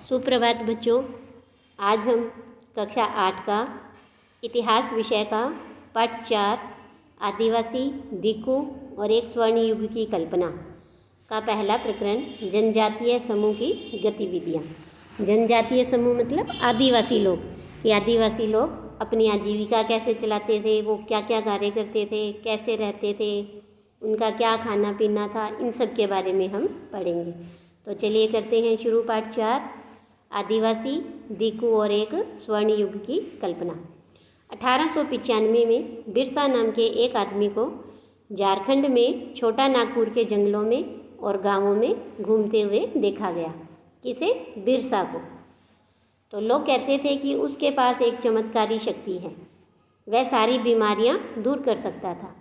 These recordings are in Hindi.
सुप्रभात बच्चों। आज हम कक्षा 8 का इतिहास विषय का पाठ 4 आदिवासी, दिकू और एक स्वर्ण युग की कल्पना का पहला प्रकरण जनजातीय समूह की गतिविधियाँ। जनजातीय समूह मतलब आदिवासी लोग। ये आदिवासी लोग अपनी आजीविका कैसे चलाते थे, वो क्या क्या कार्य करते थे, कैसे रहते थे, उनका क्या खाना पीना था, इन सब के बारे में हम पढ़ेंगे। तो चलिए करते हैं शुरू। पाठ 4 आदिवासी, दिकू और एक स्वर्ण युग की कल्पना। 1895 में बिरसा नाम के एक आदमी को झारखंड में छोटा नागपुर के जंगलों में और गांवों में घूमते हुए देखा गया। किसे? बिरसा को। तो लोग कहते थे कि उसके पास एक चमत्कारी शक्ति है, वह सारी बीमारियां दूर कर सकता था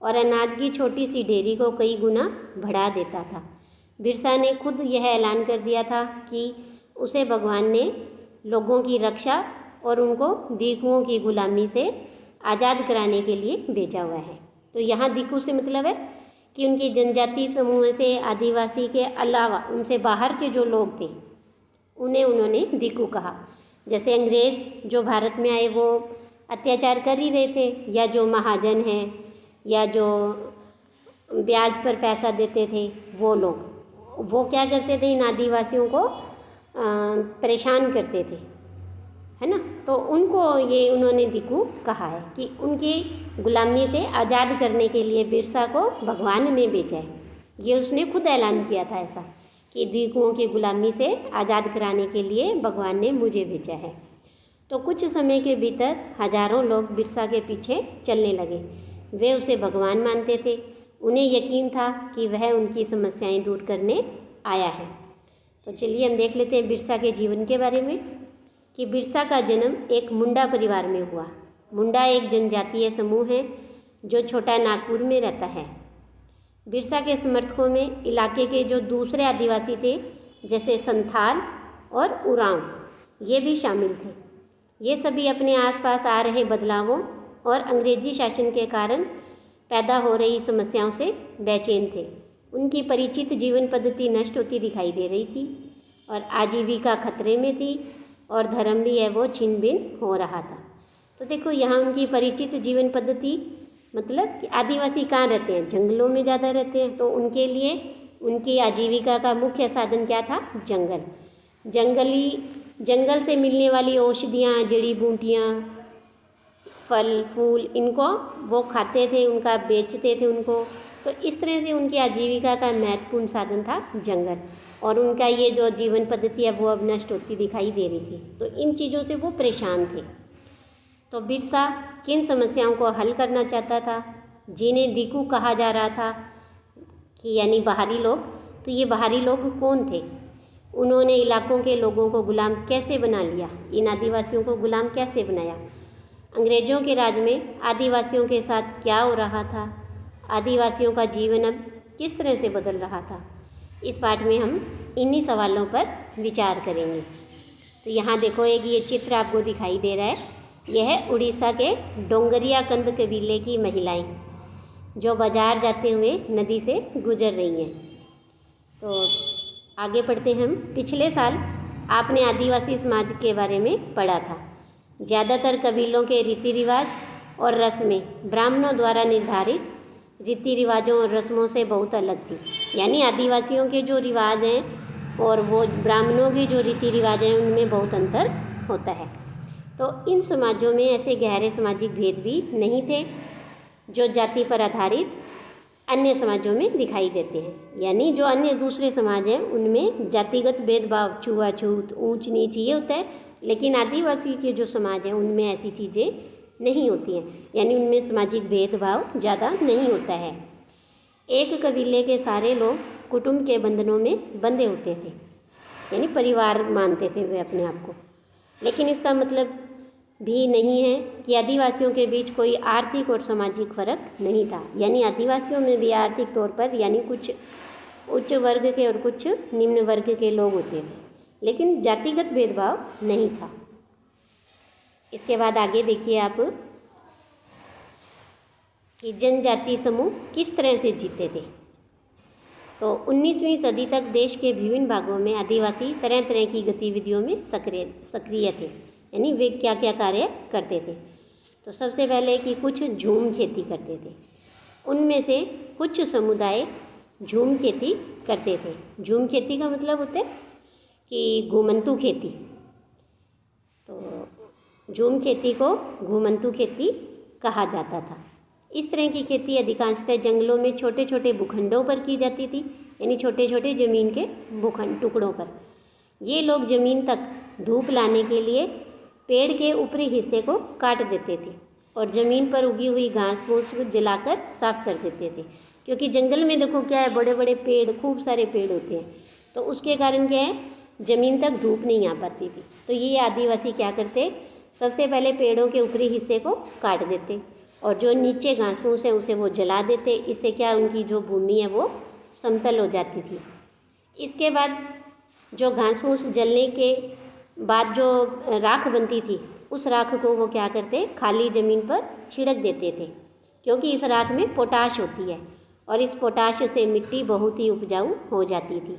और अनाज की छोटी सी ढेरी को कई गुना बढ़ा देता था। बिरसा ने खुद यह ऐलान कर दिया था कि उसे भगवान ने लोगों की रक्षा और उनको दिकुओं की गुलामी से आज़ाद कराने के लिए भेजा हुआ है। तो यहाँ दिकू से मतलब है कि उनके जनजाति समूह से आदिवासी के अलावा उनसे बाहर के जो लोग थे उन्हें उन्होंने दिकू कहा। जैसे अंग्रेज़ जो भारत में आए वो अत्याचार कर ही रहे थे, या जो महाजन हैं या जो ब्याज पर पैसा देते थे वो लोग, वो क्या करते थे, इन आदिवासियों को परेशान करते थे, है ना। तो उनको ये उन्होंने दिकू कहा है कि उनकी गुलामी से आज़ाद करने के लिए बिरसा को भगवान ने भेजा है। ये उसने खुद ऐलान किया था ऐसा कि दिकुओं की गुलामी से आज़ाद कराने के लिए भगवान ने मुझे भेजा है। तो कुछ समय के भीतर हजारों लोग बिरसा के पीछे चलने लगे। वे उसे भगवान मानते थे। उन्हें यकीन था कि वह उनकी समस्याएं दूर करने आया है। तो चलिए हम देख लेते हैं बिरसा के जीवन के बारे में कि बिरसा का जन्म एक मुंडा परिवार में हुआ। मुंडा एक जनजातीय समूह है जो छोटा नागपुर में रहता है। बिरसा के समर्थकों में इलाके के जो दूसरे आदिवासी थे जैसे संथाल और उरांव, ये भी शामिल थे। ये सभी अपने आसपास आ रहे बदलावों और अंग्रेजी शासन के कारण पैदा हो रही समस्याओं से बेचैन थे। उनकी परिचित जीवन पद्धति नष्ट होती दिखाई दे रही थी और आजीविका खतरे में थी और धर्म भी है वो छिन भिन हो रहा था। तो देखो यहाँ उनकी परिचित जीवन पद्धति मतलब कि आदिवासी कहाँ रहते हैं, जंगलों में ज़्यादा रहते हैं। तो उनके लिए उनकी आजीविका का मुख्य साधन क्या था? जंगल से मिलने वाली औषधियाँ, जड़ी बूटियाँ, फल फूल, इनको वो खाते थे, उनका बेचते थे उनको। तो इस तरह से उनकी आजीविका का महत्वपूर्ण साधन था जंगल, और उनका ये जो जीवन पद्धति है वो अब नष्ट होती दिखाई दे रही थी। तो इन चीज़ों से वो परेशान थे। तो बिरसा किन समस्याओं को हल करना चाहता था, जिन्हें दिकू कहा जा रहा था कि यानी बाहरी लोग। तो ये बाहरी लोग कौन थे? उन्होंने इलाकों के लोगों को गुलाम कैसे बना लिया, इन आदिवासियों को गुलाम कैसे बनाया, अंग्रेज़ों के राज में आदिवासियों के साथ क्या हो रहा था, आदिवासियों का जीवन अब किस तरह से बदल रहा था। इस पाठ में हम इन्हीं सवालों पर विचार करेंगे। तो यहाँ देखो एक ये चित्र आपको दिखाई दे रहा है। यह है उड़ीसा के डोंगरिया कंद कबीले की महिलाएं जो बाजार जाते हुए नदी से गुजर रही हैं। तो आगे पढ़ते हम। पिछले साल आपने आदिवासी समाज के बारे में पढ़ा था। ज़्यादातर कबीलों के रीति रिवाज और रस्में ब्राह्मणों द्वारा निर्धारित रीति रिवाजों और रस्मों से बहुत अलग थी। यानी आदिवासियों के जो रिवाज हैं और वो ब्राह्मणों के जो रीति रिवाज हैं उनमें बहुत अंतर होता है। तो इन समाजों में ऐसे गहरे सामाजिक भेद भी नहीं थे जो जाति पर आधारित अन्य समाजों में दिखाई देते हैं। यानी जो अन्य दूसरे समाज हैं उनमें जातिगत भेदभाव, छुआछूत, ऊंच नीच ये होता है, लेकिन आदिवासी के जो समाज हैं उनमें ऐसी चीज़ें नहीं होती हैं। यानी उनमें सामाजिक भेदभाव ज़्यादा नहीं होता है। एक कबीले के सारे लोग कुटुंब के बंधनों में बंधे होते थे, यानी परिवार मानते थे वे अपने आप को। लेकिन इसका मतलब भी नहीं है कि आदिवासियों के बीच कोई आर्थिक और सामाजिक फर्क नहीं था। यानी आदिवासियों में भी आर्थिक तौर पर यानी कुछ उच्च वर्ग के और कुछ निम्न वर्ग के लोग होते थे, लेकिन जातिगत भेदभाव नहीं था। इसके बाद आगे देखिए आप कि जनजाति समूह किस तरह से जीते थे। तो 19वीं सदी तक देश के विभिन्न भागों में आदिवासी तरह तरह की गतिविधियों में सक्रिय थे, यानी वे क्या क्या कार्य करते थे। तो सबसे पहले कि कुछ झूम खेती करते थे। उनमें से कुछ समुदाय झूम खेती करते थे। झूम खेती का मतलब होता है कि घुमंतू खेती। तो झूम खेती को घुमंतू खेती कहा जाता था। इस तरह की खेती अधिकांशतः जंगलों में छोटे छोटे भूखंडों पर की जाती थी, यानी छोटे छोटे ज़मीन के भूखंड टुकड़ों पर। ये लोग ज़मीन तक धूप लाने के लिए पेड़ के ऊपरी हिस्से को काट देते थे और ज़मीन पर उगी हुई घास फूस जलाकर साफ कर देते थे, क्योंकि जंगल में देखो क्या है, बड़े बड़े पेड़, खूब सारे पेड़ होते हैं, तो उसके कारण क्या है, ज़मीन तक धूप नहीं आ पाती थी। तो ये आदिवासी क्या करते, सबसे पहले पेड़ों के ऊपरी हिस्से को काट देते और जो नीचे घास फूस है उसे वो जला देते। इससे क्या, उनकी जो भूमि है वो समतल हो जाती थी। इसके बाद जो घास फूस जलने के बाद जो राख बनती थी, उस राख को वो क्या करते, खाली ज़मीन पर छिड़क देते थे, क्योंकि इस राख में पोटाश होती है और इस पोटाश से मिट्टी बहुत ही उपजाऊ हो जाती थी।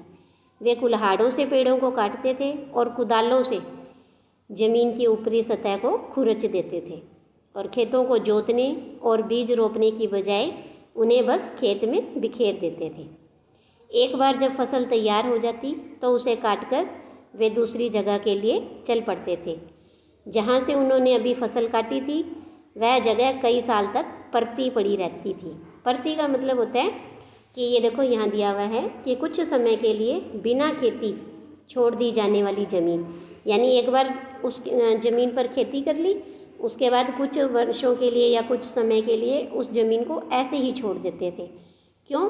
वे कुल्हाड़ों से पेड़ों को काटते थे और कुदालों से ज़मीन की ऊपरी सतह को खुरच देते थे और खेतों को जोतने और बीज रोपने की बजाय उन्हें बस खेत में बिखेर देते थे। एक बार जब फसल तैयार हो जाती तो उसे काटकर वे दूसरी जगह के लिए चल पड़ते थे। जहाँ से उन्होंने अभी फसल काटी थी वह जगह कई साल तक परती पड़ी रहती थी। परती का मतलब होता है कि ये देखो यहाँ दिया हुआ है कि कुछ समय के लिए बिना खेती छोड़ दी जाने वाली ज़मीन, यानी एक बार उस ज़मीन पर खेती कर ली, उसके बाद कुछ वर्षों के लिए या कुछ समय के लिए उस ज़मीन को ऐसे ही छोड़ देते थे। क्यों?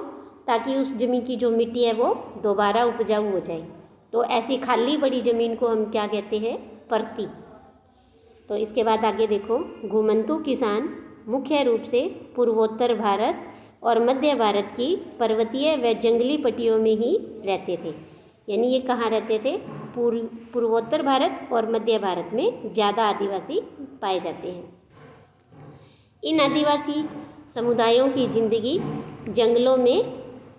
ताकि उस ज़मीन की जो मिट्टी है वो दोबारा उपजाऊ हो जाए। तो ऐसी खाली पड़ी ज़मीन को हम क्या कहते हैं, परती। तो इसके बाद आगे देखो, घुमंतू किसान मुख्य रूप से पूर्वोत्तर भारत और मध्य भारत की पर्वतीय व जंगली पट्टियों में ही रहते थे। यानी ये कहाँ रहते थे, पूर्वोत्तर भारत और मध्य भारत में ज़्यादा आदिवासी पाए जाते हैं। इन आदिवासी समुदायों की ज़िंदगी जंगलों में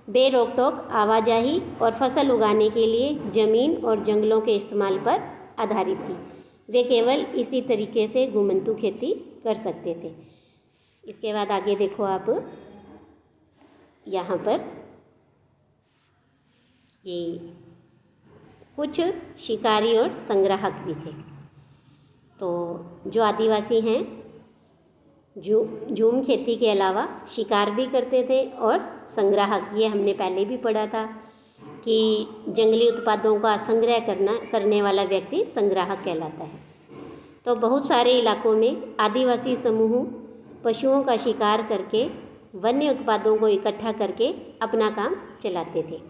बेरोक टोक आवाजाही और फसल उगाने के लिए ज़मीन और जंगलों के इस्तेमाल पर आधारित थी। वे केवल इसी तरीके से घुमंतू खेती कर सकते थे। इसके बाद आगे देखो आप, यहाँ पर ये कुछ शिकारी और संग्राहक भी थे। तो जो आदिवासी हैं झूम खेती के अलावा शिकार भी करते थे और संग्राहक, ये हमने पहले भी पढ़ा था कि जंगली उत्पादों का संग्रह करने वाला व्यक्ति संग्राहक कहलाता है। तो बहुत सारे इलाकों में आदिवासी समूह पशुओं का शिकार करके वन्य उत्पादों को इकट्ठा करके अपना काम चलाते थे।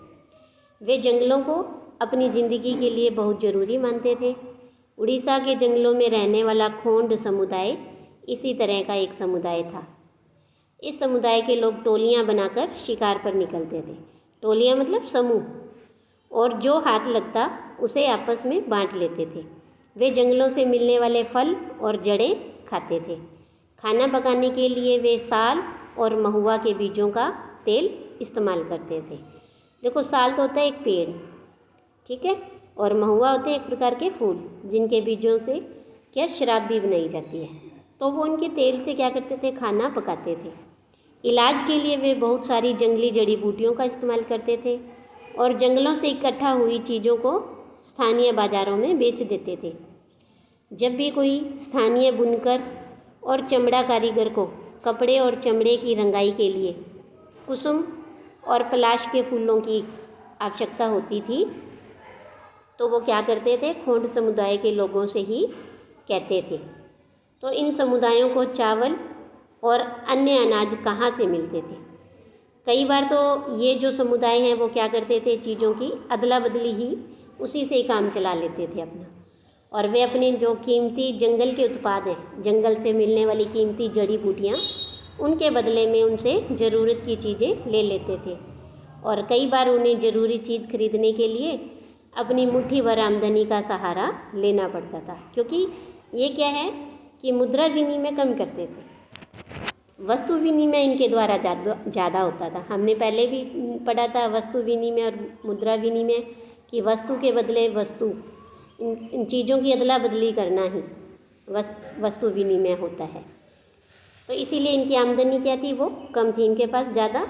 वे जंगलों को अपनी ज़िंदगी के लिए बहुत ज़रूरी मानते थे। उड़ीसा के जंगलों में रहने वाला खोंड समुदाय इसी तरह का एक समुदाय था। इस समुदाय के लोग टोलियां बनाकर शिकार पर निकलते थे। टोलियां मतलब समूह, और जो हाथ लगता उसे आपस में बांट लेते थे। वे जंगलों से मिलने वाले फल और जड़ें खाते थे। खाना पकाने के लिए वे साल और महुआ के बीजों का तेल इस्तेमाल करते थे। देखो, साल तो होता है एक पेड़, ठीक है, और महुआ होते हैं एक प्रकार के फूल जिनके बीजों से क्या शराब भी बनाई जाती है। तो वो उनके तेल से क्या करते थे, खाना पकाते थे। इलाज के लिए वे बहुत सारी जंगली जड़ी बूटियों का इस्तेमाल करते थे और जंगलों से इकट्ठा हुई चीज़ों को स्थानीय बाज़ारों में बेच देते थे। जब भी कोई स्थानीय बुनकर और चमड़ा कारीगर को कपड़े और चमड़े की रंगाई के लिए कुसुम और पलाश के फूलों की आवश्यकता होती थी, तो वो क्या करते थे, खोंड समुदाय के लोगों से ही कहते थे। तो इन समुदायों को चावल और अन्य अनाज कहाँ से मिलते थे? कई बार तो ये जो समुदाय हैं वो क्या करते थे, चीज़ों की अदला बदली ही उसी से ही काम चला लेते थे अपना, और वे अपने जो कीमती जंगल के उत्पाद हैं, जंगल से मिलने वाली कीमती जड़ी बूटियाँ, उनके बदले में उनसे ज़रूरत की चीज़ें ले लेते थे। और कई बार उन्हें ज़रूरी चीज़ खरीदने के लिए अपनी मुट्ठी भर आमदनी का सहारा लेना पड़ता था, क्योंकि ये क्या है कि मुद्रा विनिमय कम करते थे। वस्तु विनिमय इनके द्वारा ज़्यादा होता था। हमने पहले भी पढ़ा था वस्तु विनिमय और मुद्रा विनिमय कि वस्तु के बदले वस्तु, इन चीज़ों की अदला बदली करना ही वस्तु विनिमय होता है। तो इसीलिए इनकी आमदनी क्या थी, वो कम थी, इनके पास ज़्यादा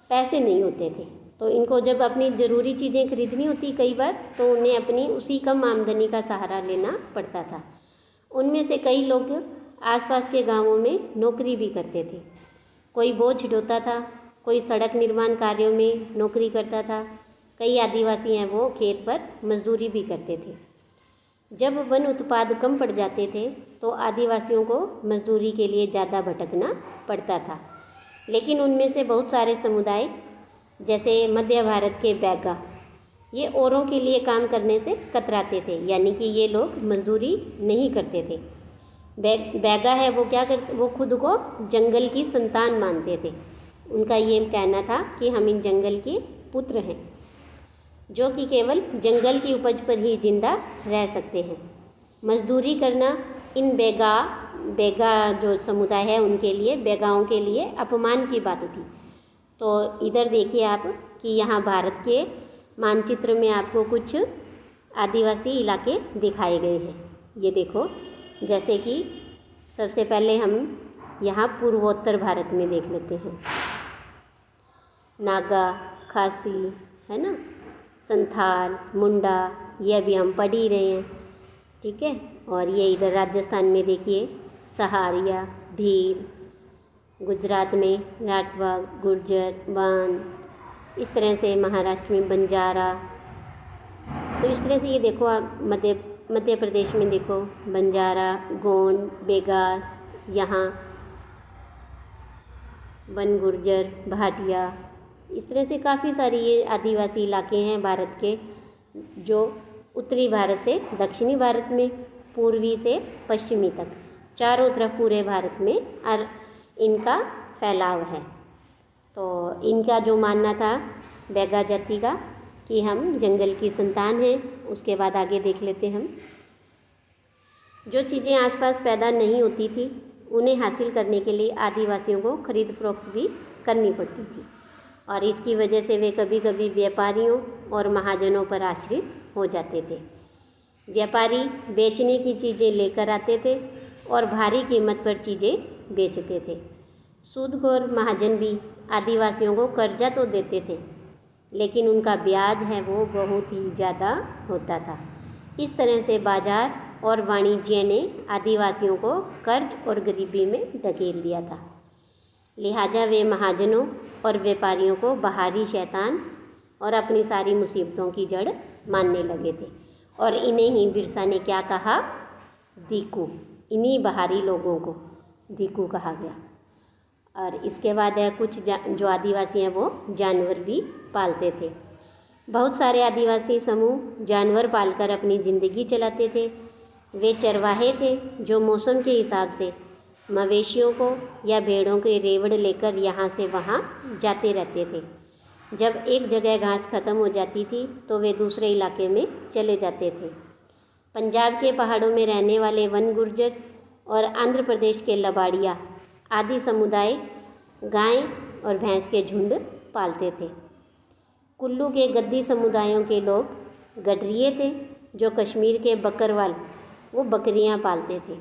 पैसे नहीं होते थे। तो इनको जब अपनी ज़रूरी चीज़ें खरीदनी होती कई बार, तो उन्हें अपनी उसी कम आमदनी का सहारा लेना पड़ता था। उनमें से कई लोग आसपास के गांवों में नौकरी भी करते थे। कोई बोझ ढोता था, कोई सड़क निर्माण कार्यों में नौकरी करता था, कई आदिवासी हैं वो खेत पर मजदूरी भी करते थे। जब वन उत्पाद कम पड़ जाते थे तो आदिवासियों को मजदूरी के लिए ज़्यादा भटकना पड़ता था। लेकिन उनमें से बहुत सारे समुदाय, जैसे मध्य भारत के बैगा, ये औरों के लिए काम करने से कतराते थे, यानी कि ये लोग मजदूरी नहीं करते थे। बैगा है वो क्या करते, वो खुद को जंगल की संतान मानते थे। उनका ये कहना था कि हम इन जंगल के पुत्र हैं, जो कि केवल जंगल की उपज पर ही जिंदा रह सकते हैं। मजदूरी करना इन बैगा जो समुदाय है उनके लिए, बैगाओं के लिए अपमान की बात थी। तो इधर देखिए आप कि यहाँ भारत के मानचित्र में आपको कुछ आदिवासी इलाके दिखाए गए हैं। ये देखो, जैसे कि सबसे पहले हम यहाँ पूर्वोत्तर भारत में देख लेते हैं। नागा, खासी, है ना, संथाल, मुंडा, ये अभी हम पढ़ ही रहे हैं, ठीक है। और ये इधर राजस्थान में देखिए सहारिया, भील, गुजरात में राठवा, गुर्जर, बान, इस तरह से महाराष्ट्र में बंजारा। तो इस तरह से ये देखो आप मध्य प्रदेश में देखो बंजारा, गोंड, बेगास, यहाँ वन गुर्जर, भाटिया, इस तरह से काफ़ी सारी ये आदिवासी इलाके हैं भारत के, जो उत्तरी भारत से दक्षिणी भारत में, पूर्वी से पश्चिमी तक, चारों तरफ पूरे भारत में इनका फैलाव है। तो इनका जो मानना था बैगा जाति का कि हम जंगल की संतान हैं। उसके बाद आगे देख लेते हम। जो चीज़ें आसपास पैदा नहीं होती थी उन्हें हासिल करने के लिए आदिवासियों को खरीद फरोख्त भी करनी पड़ती थी, और इसकी वजह से वे कभी कभी व्यापारियों और महाजनों पर आश्रित हो जाते थे। व्यापारी बेचने की चीज़ें लेकर आते थे और भारी कीमत पर चीज़ें बेचते थे। सूदखोर महाजन भी आदिवासियों को कर्जा तो देते थे, लेकिन उनका ब्याज है वो बहुत ही ज़्यादा होता था। इस तरह से बाजार और वाणिज्य ने आदिवासियों को कर्ज और गरीबी में धकेल दिया था। लिहाजा वे महाजनों और व्यापारियों को बाहरी शैतान और अपनी सारी मुसीबतों की जड़ मानने लगे थे, और इन्हें ही बिरसा ने क्या कहा, दीकू। इन्हीं बाहरी लोगों को दीकू कहा गया। और इसके बाद है कुछ जो आदिवासी हैं वो जानवर भी पालते थे। बहुत सारे आदिवासी समूह जानवर पालकर अपनी ज़िंदगी चलाते थे। वे चरवाहे थे जो मौसम के हिसाब से मवेशियों को या भेड़ों के रेवड़ लेकर यहाँ से वहाँ जाते रहते थे। जब एक जगह घास खत्म हो जाती थी तो वे दूसरे इलाके में चले जाते थे। पंजाब के पहाड़ों में रहने वाले वन गुर्जर और आंध्र प्रदेश के लबाड़िया आदि समुदाय गाय और भैंस के झुंड पालते थे। कुल्लू के गद्दी समुदायों के लोग गडरिये थे, जो कश्मीर के बकरवाल वो बकरियां पालते थे।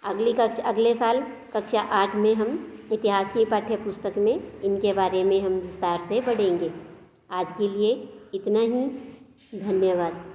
अगले साल कक्षा 8 में हम इतिहास की पाठ्य पुस्तक में इनके बारे में हम विस्तार से पढ़ेंगे। आज के लिए इतना ही। धन्यवाद।